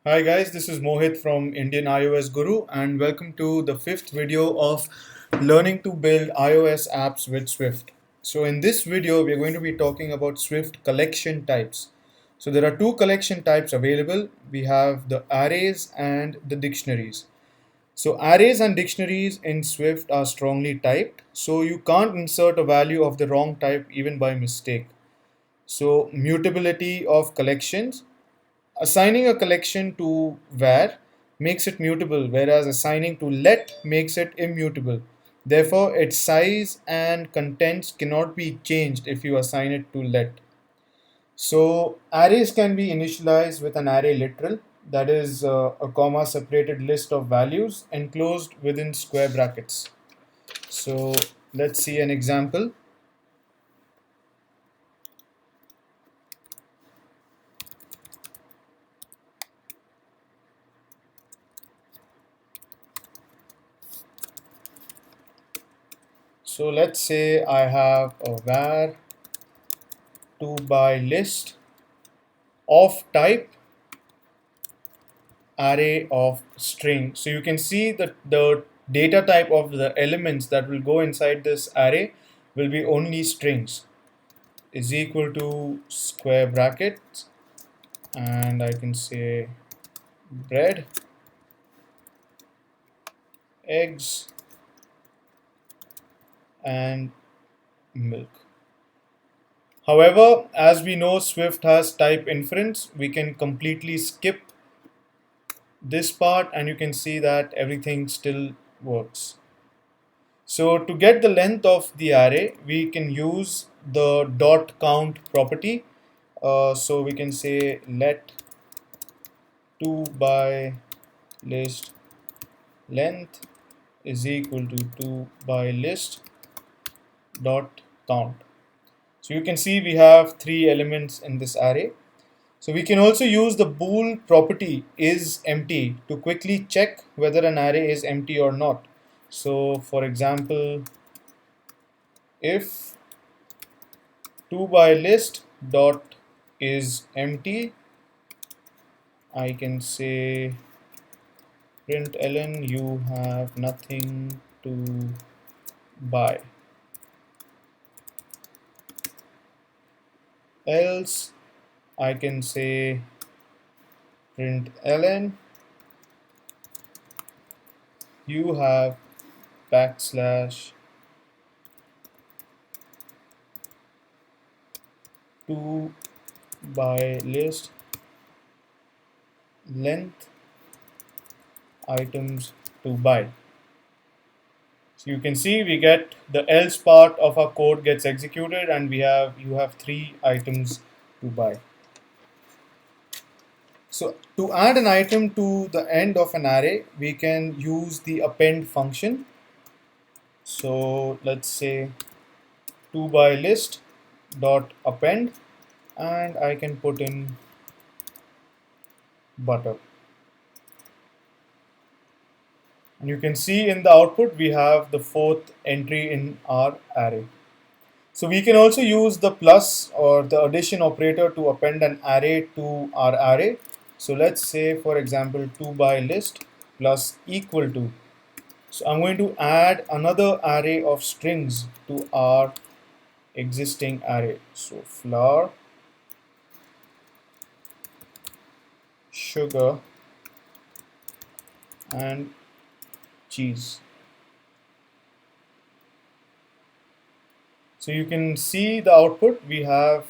Hi guys, this is Mohit from Indian iOS Guru and welcome to the fifth video of learning to build iOS apps with Swift. So in this video, we are going to be talking about Swift collection types. So there are two collection types available. We have the arrays and the dictionaries. So arrays and dictionaries in Swift are strongly typed, so you can't insert a value of the wrong type even by mistake. So mutability of collections. Assigning a collection to var makes it mutable, whereas assigning to let makes it immutable. Therefore, its size and contents cannot be changed if you assign it to let. So, arrays can be initialized with an array literal, that is a comma separated list of values enclosed within square brackets. So, let's see an example. So, let's say I have a var to by list of type array of string. So you can see that the data type of the elements that will go inside this array will be only strings is equal to square brackets, and I can say bread, eggs, and milk. However, as we know Swift has type inference, we can completely skip this part and you can see that everything still works. So to get the length of the array, we can use the dot count property. So we can say let 2 by list length is equal to 2 by list dot count. So you can see we have three elements in this array. So we can also use the bool property is empty to quickly check whether an array is empty or not. So for example, if 2 by list dot is empty, I can say println you have nothing to buy, else I can say println you have backslash 2 by list length items to buy. So you can see we get the else part of our code gets executed and you have three items to buy. So to add an item to the end of an array, we can use the append function. So let's say 2 by list dot append, and I can put in butter. And you can see in the output we have the fourth entry in our array. So we can also use the plus or the addition operator to append an array to our array. So let's say for example 2 by list plus equal to. So I'm going to add another array of strings to our existing array. So flour, sugar, and cheese. So you can see the output. We have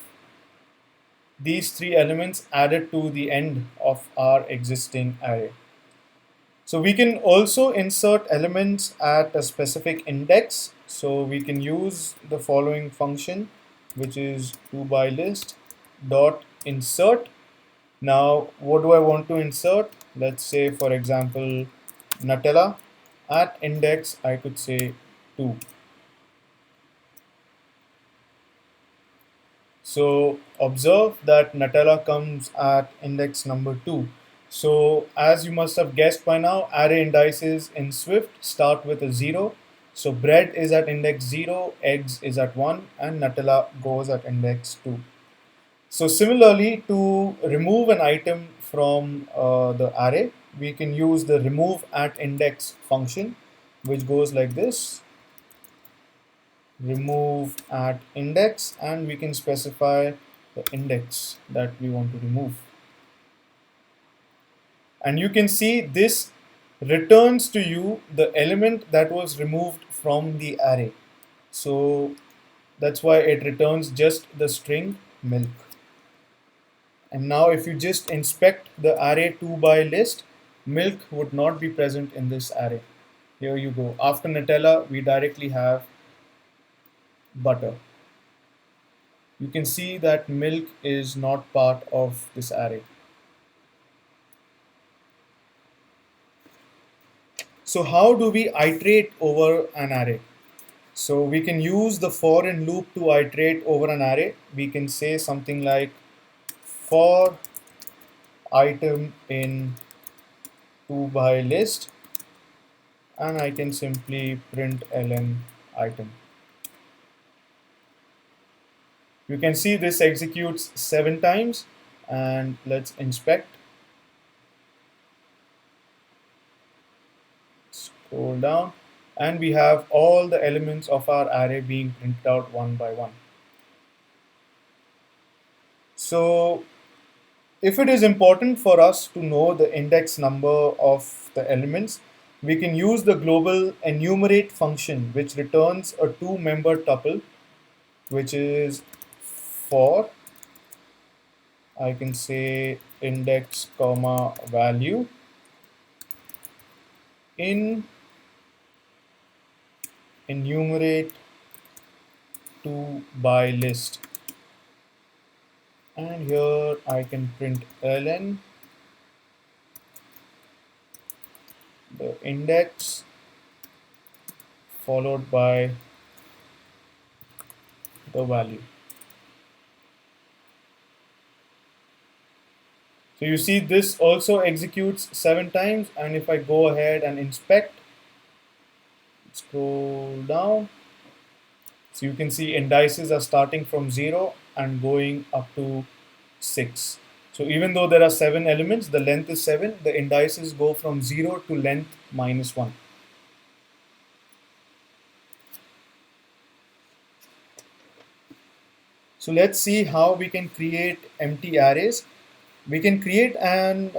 these three elements added to the end of our existing array. So we can also insert elements at a specific index. So we can use the following function, which is 2 by list dot insert. Now, what do I want to insert? Let's say, for example, Nutella. At index, I could say 2. So observe that Nutella comes at index number 2. So as you must have guessed by now, array indices in Swift start with a 0. So bread is at index 0, eggs is at 1, and Nutella goes at index 2. So similarly, to remove an item from the array, we can use the remove at index function, which goes like this: remove at index, and we can specify the index that we want to remove. And you can see this returns to you the element that was removed from the array. So that's why it returns just the string milk. And now if you just inspect the array 2 by list, milk would not be present in this array. Here you go. After Nutella, we directly have butter. You can see that milk is not part of this array. So how do we iterate over an array? So we can use the for in loop to iterate over an array. We can say something like for item in 2 by list, and I can simply print ln item. You can see this executes 7 times, and let's inspect. Scroll down, and we have all the elements of our array being printed out one by one. So if it is important for us to know the index number of the elements, we can use the global enumerate function, which returns a 2-member tuple, which is for, I can say, index comma value in enumerate 2 by list. And here I can print ln the index followed by the value. So you see this also executes 7 times, and if I go ahead and inspect, scroll down, so you can see indices are starting from 0 and going up to 6. So even though there are 7 elements, the length is 7, the indices go from 0 to length -1. So let's see how we can create empty arrays. We can create and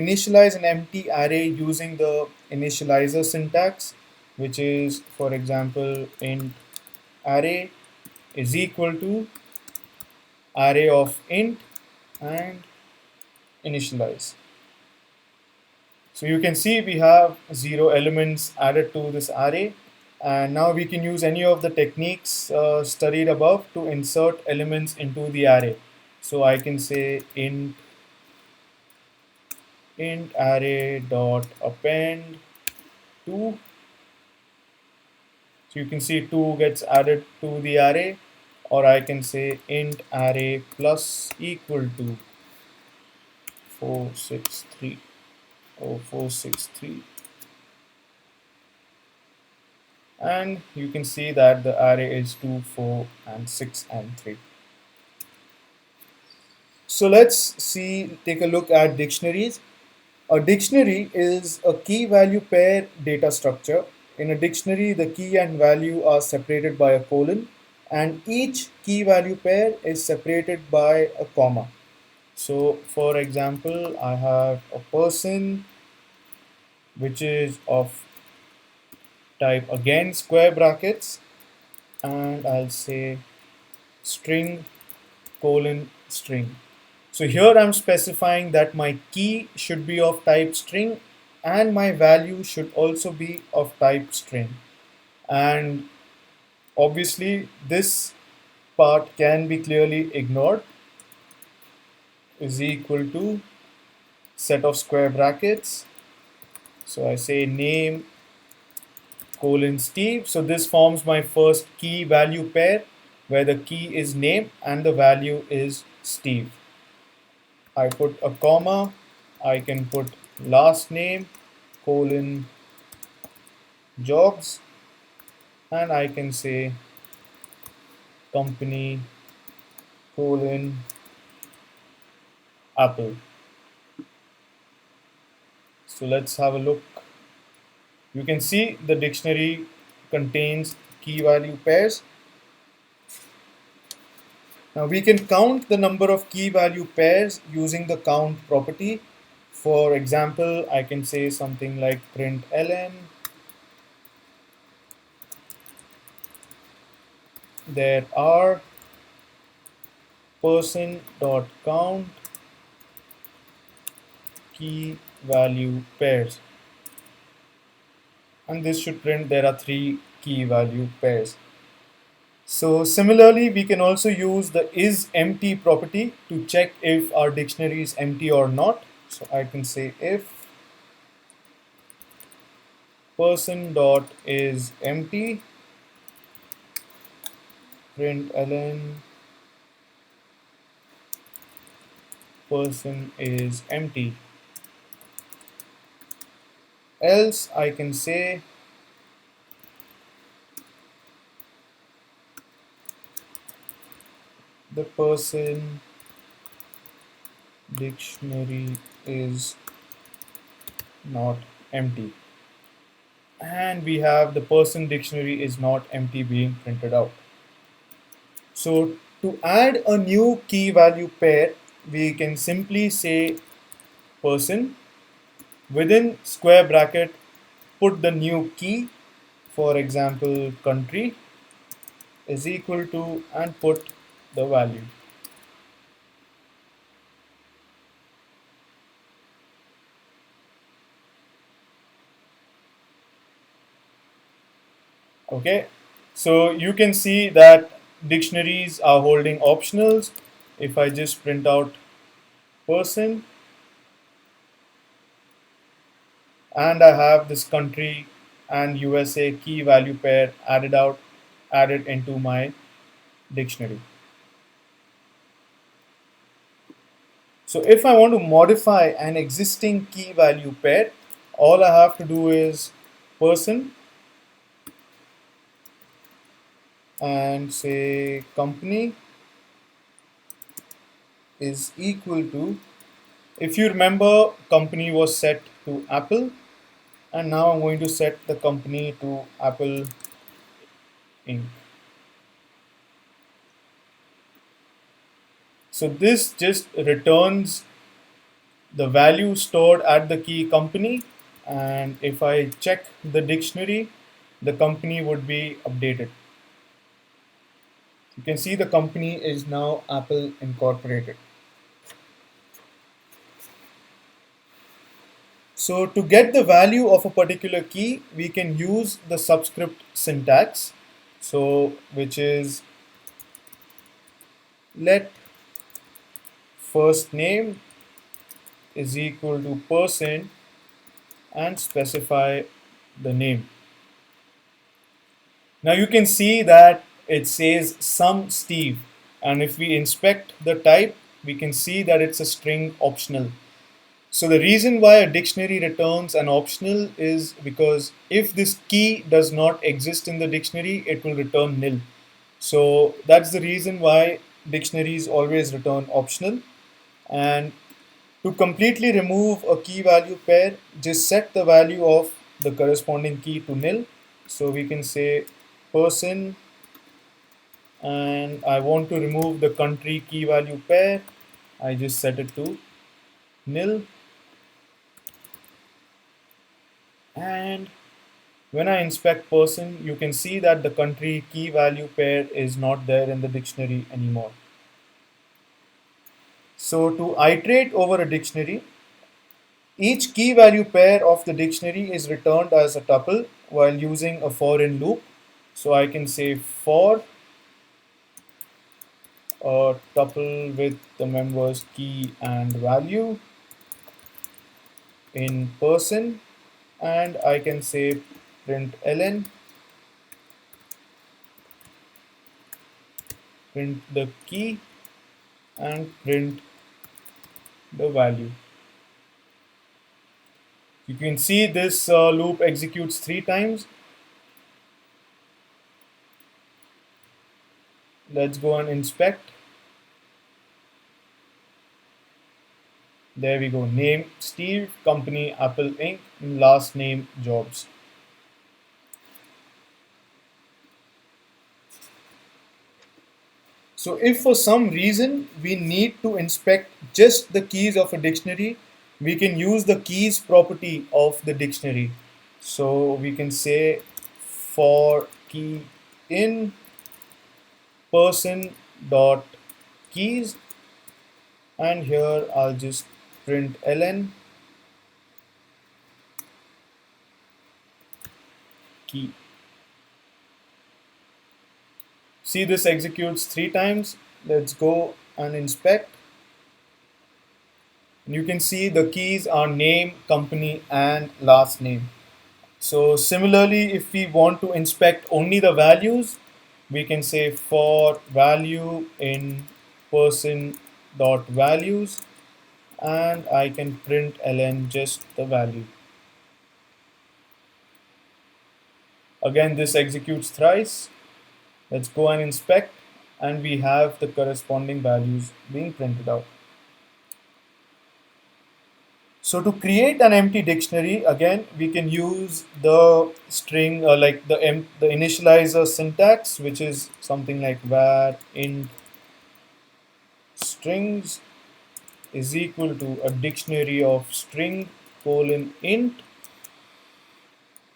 initialize an empty array using the initializer syntax, which is, for example, int array is equal to array of int and initialize. So you can see we have 0 elements added to this array, and now we can use any of the techniques studied above to insert elements into the array. So I can say int array dot append 2. So you can see 2 gets added to the array, or I can say int array plus equal to 463 or 463, and you can see that the array is 2, 4, and 6 and 3. So let's take a look at dictionaries. A dictionary is a key value pair data structure. In a dictionary, the key and value are separated by a colon, and each key value pair is separated by a comma. So for example, I have a person, which is of type, again, square brackets, and I'll say string colon string. So here I'm specifying that my key should be of type string and my value should also be of type string. And obviously this part can be clearly ignored, is equal to set of square brackets. So I say name colon Steve. So this forms my first key value pair where the key is name and the value is Steve. I put a comma, I can put last name colon jobs, and I can say company colon Apple. So let's have a look. You can see the dictionary contains key value pairs. Now we can count the number of key value pairs using the count property. For example, I can say something like println there are person.count key value pairs, and this should print there are 3 key value pairs. So similarly, we can also use the isEmpty property to check if our dictionary is empty or not. So I can say if person dot is empty, println person is empty. Else I can say the person dictionary is not empty. And we have the person dictionary is not empty being printed out. So to add a new key value pair, we can simply say person within square bracket put the new key, for example country is equal to, and put the value. Okay, so you can see that dictionaries are holding optionals. If I just print out person and I have this country and USA key value pair added into my dictionary. So if I want to modify an existing key value pair, all I have to do is person and say company is equal to, if you remember, company was set to Apple, and now I'm going to set the company to Apple Inc. So this just returns the value stored at the key company, and if I check the dictionary, the company would be updated. You can see the company is now Apple Incorporated. So to get the value of a particular key, we can use the subscript syntax. So which is let first name is equal to person and specify the name. Now you can see that it says some Steve, and if we inspect the type, we can see that it's a string optional. So the reason why a dictionary returns an optional is because if this key does not exist in the dictionary, it will return nil. So that's the reason why dictionaries always return optional. And to completely remove a key value pair, just set the value of the corresponding key to nil. So we can say person, and I want to remove the country key value pair. I just set it to nil. And when I inspect person, you can see that the country key value pair is not there in the dictionary anymore. So to iterate over a dictionary, each key value pair of the dictionary is returned as a tuple while using a for in loop. So I can say for a tuple with the members key and value in person, and I can say println print the key and print the value. You can see this loop executes 3 times. Let's go and inspect. There we go. Name Steve, company Apple Inc., last name Jobs. So if for some reason we need to inspect just the keys of a dictionary, we can use the keys property of the dictionary. So we can say for key in person dot keys, and here I'll just print ln key. See, this executes 3 times. Let's go and inspect. And you can see the keys are name, company, and last name. So similarly, if we want to inspect only the values, we can say for value in person dot values, and I can print ln just the value. Again, this executes thrice. Let's go and inspect, and we have the corresponding values being printed out. So to create an empty dictionary, again, we can use the string like the initializer syntax, which is something like var int strings is equal to a dictionary of string colon int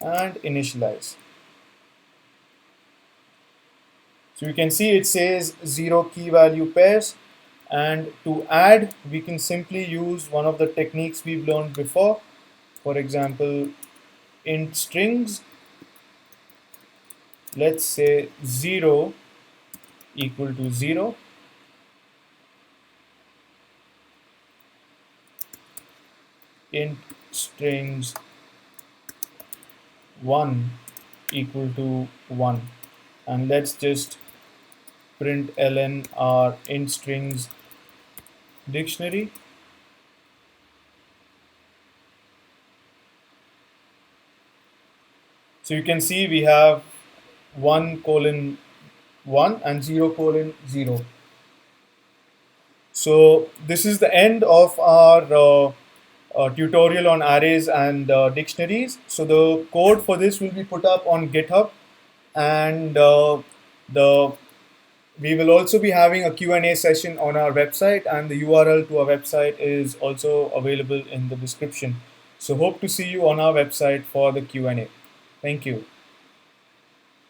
and initialize. So you can see it says 0 key value pairs, and to add we can simply use one of the techniques we've learned before. For example, int strings, let's say 0 equal to 0, int strings 1 equal to 1, and let's just print ln our int strings dictionary. So you can see we have 1 colon 1 and 0 colon 0. So this is the end of our tutorial on arrays and dictionaries. So the code for this will be put up on GitHub, and the we will also be having a Q&A session on our website, and the URL to our website is also available in the description. So hope to see you on our website for the Q&A. Thank you.